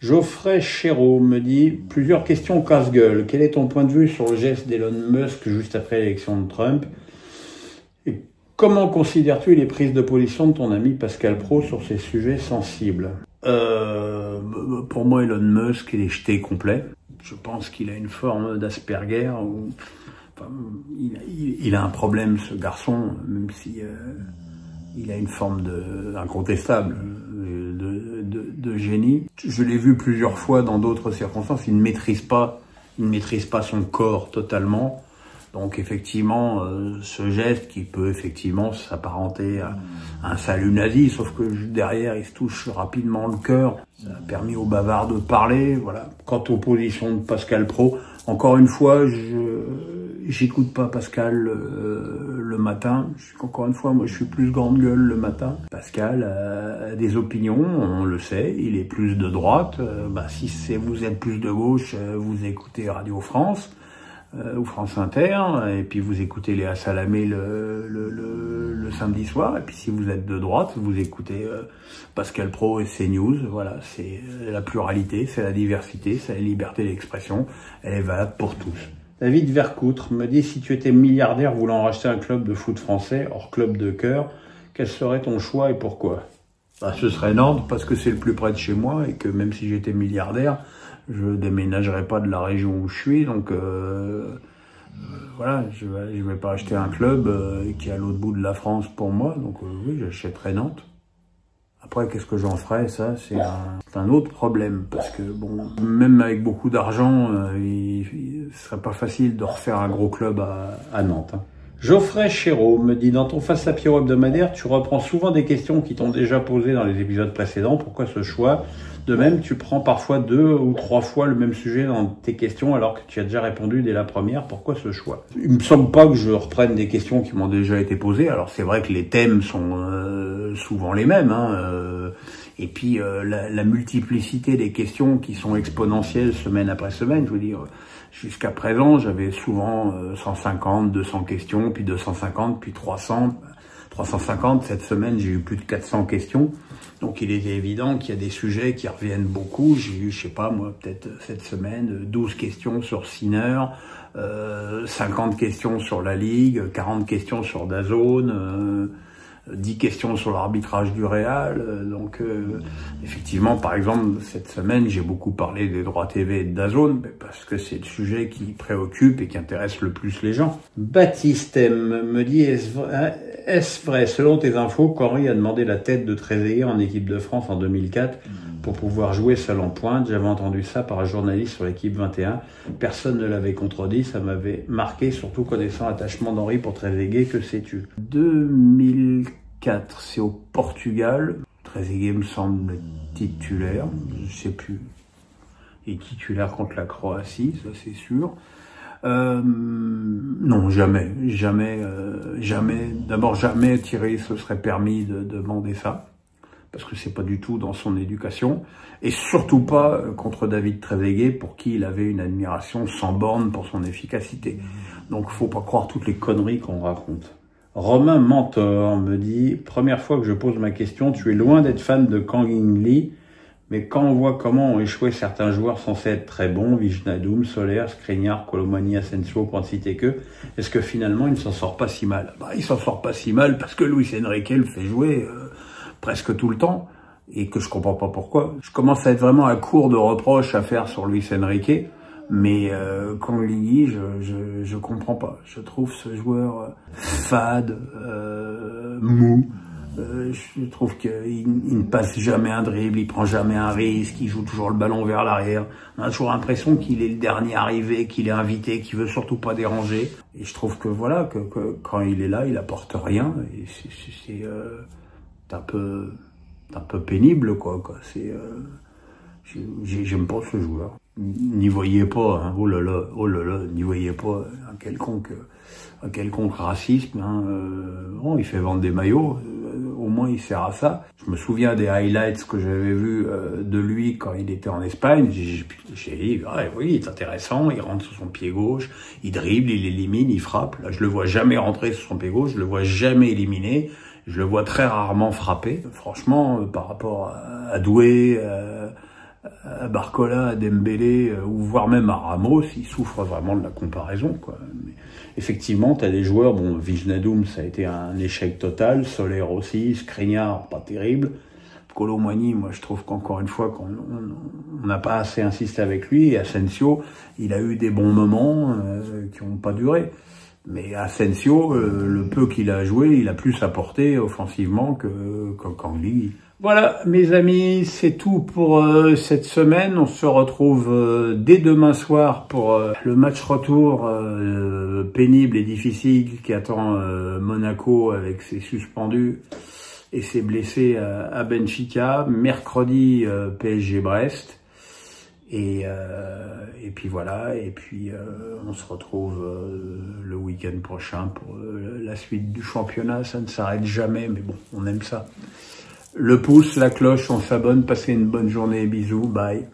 Geoffrey Chéreau me dit « Plusieurs questions casse-gueule. Quel est ton point de vue sur le geste d'Elon Musk juste après l'élection de Trump? Et comment considères-tu les prises de position de ton ami Pascal Praud sur ces sujets sensibles ?» Pour moi, Elon Musk, il est jeté complet. Je pense qu'il a une forme d'Asperger. Enfin, il a un problème, ce garçon, même si il a une forme incontestable de génie. Je l'ai vu plusieurs fois dans d'autres circonstances. Il ne maîtrise pas son corps totalement. Donc effectivement, ce geste qui peut effectivement s'apparenter à un salut nazi, sauf que derrière, il se touche rapidement le cœur. Ça a permis aux bavards de parler. Voilà. Quant aux positions de Pascal Praud, encore une fois, j'écoute pas Pascal le matin. Encore une fois, moi, je suis plus grande gueule le matin. Pascal a des opinions, on le sait. Il est plus de droite. Si vous êtes plus de gauche, vous écoutez Radio France. Ou France Inter, et puis vous écoutez Léa Salamé le samedi soir, et puis si vous êtes de droite, vous écoutez Pascal Praud et CNews. Voilà, c'est la pluralité, c'est la diversité, c'est la liberté d'expression, elle est valable pour tous. David Vercoutre me dit « Si tu étais milliardaire voulant racheter un club de foot français, hors club de cœur, quel serait ton choix et pourquoi ?» Ce serait Nantes, parce que c'est le plus près de chez moi, et que même si j'étais milliardaire, je déménagerai pas de la région où je suis, donc voilà, je vais pas acheter un club qui est à l'autre bout de la France pour moi, donc oui, j'achèterai Nantes. Après, qu'est-ce que j'en ferai, ça, c'est un autre problème, parce que bon, même avec beaucoup d'argent, il serait pas facile de refaire un gros club à Nantes. Hein. Geoffrey Chéreau me dit « Dans ton Face à Pierrot hebdomadaire, tu reprends souvent des questions qui t'ont déjà posées dans les épisodes précédents. Pourquoi ce choix ? De même, tu prends parfois 2 ou 3 fois le même sujet dans tes questions alors que tu as déjà répondu dès la première. Pourquoi ce choix ?» Il me semble pas que je reprenne des questions qui m'ont déjà été posées. Alors c'est vrai que les thèmes sont souvent les mêmes, hein, et puis la multiplicité des questions qui sont exponentielles semaine après semaine. Je veux dire, jusqu'à présent, j'avais souvent 150, 200 questions, puis 250, puis 300, 350. Cette semaine, j'ai eu plus de 400 questions. Donc il est évident qu'il y a des sujets qui reviennent beaucoup. J'ai eu, je sais pas moi, peut-être cette semaine, 12 questions sur Sinner, 50 questions sur la Ligue, 40 questions sur DAZN, 10 questions sur l'arbitrage du Real. Donc effectivement, par exemple, cette semaine, j'ai beaucoup parlé des droits TV et de DAZN, parce que c'est le sujet qui préoccupe et qui intéresse le plus les gens. Baptiste M me dit « Est-ce vrai, selon tes infos, qu'Henry a demandé la tête de Trezeguet en équipe de France en 2004 pour pouvoir jouer seul en pointe? J'avais entendu ça par un journaliste sur l'équipe 21. Personne ne l'avait contredit. Ça m'avait marqué, surtout connaissant l'attachement d'Henry pour Trezeguet. Que sais-tu » 2004, c'est au Portugal. Trezeguet me semble titulaire. Je sais plus. Il est titulaire contre la Croatie, ça c'est sûr. Non, jamais. D'abord, jamais Thierry se serait permis de demander ça, parce que c'est pas du tout dans son éducation, et surtout pas contre David Trezeguet, pour qui il avait une admiration sans borne pour son efficacité. Donc, faut pas croire toutes les conneries qu'on raconte. Romain Mentor me dit « Première fois que je pose ma question, tu es loin d'être fan de Kang In Lee, mais quand on voit comment ont échoué certains joueurs censés être très bons, Wijnaldum, Soler, Skriniar, Colomani, Asensio, pour ne citer que, est-ce que finalement il ne s'en sort pas si mal ?» Il s'en sort pas si mal parce que Luis Enrique le fait jouer presque tout le temps, et que je comprends pas pourquoi. Je commence à être vraiment à court de reproches à faire sur Luis Enrique, mais Kang In Lee, je comprends pas. Je trouve ce joueur fade, mou. Je trouve qu'il ne passe jamais un dribble, il prend jamais un risque, il joue toujours le ballon vers l'arrière. On a toujours l'impression qu'il est le dernier arrivé, qu'il est invité, qu'il veut surtout pas déranger. Et je trouve que voilà, que quand il est là, il apporte rien. Et c'est un peu pénible, quoi. J'aime pas ce joueur. N'y voyez pas, hein, oh là là, n'y voyez pas un quelconque racisme. Hein, bon, il fait vendre des maillots, au moins il sert à ça. Je me souviens des highlights que j'avais vus de lui quand il était en Espagne. J'ai dit, ouais, oui, il est intéressant, il rentre sur son pied gauche, il dribble, il élimine, il frappe. Là, je le vois jamais rentrer sur son pied gauche, je le vois jamais éliminer, je le vois très rarement frapper. Franchement, par rapport à Doué, à Barcola, à Dembélé, ou voire même à Ramos, il souffre vraiment de la comparaison, quoi. Mais effectivement, tu as des joueurs, bon, Wijnaldum, ça a été un échec total, Soler aussi, Skriniar, pas terrible. Kolo Muani, moi je trouve qu'encore une fois, on n'a pas assez insisté avec lui, et Asensio, il a eu des bons moments qui n'ont pas duré. Mais Asensio, le peu qu'il a joué, il a plus apporté offensivement qu'en Ligue. Voilà, mes amis, c'est tout pour cette semaine. On se retrouve dès demain soir pour le match retour pénible et difficile qui attend Monaco avec ses suspendus et ses blessés à Benfica. Mercredi, PSG Brest. Et puis voilà, et puis on se retrouve le week-end prochain pour la suite du championnat. Ça ne s'arrête jamais, mais bon, on aime ça. Le pouce, la cloche, on s'abonne, passez une bonne journée, bisous, bye.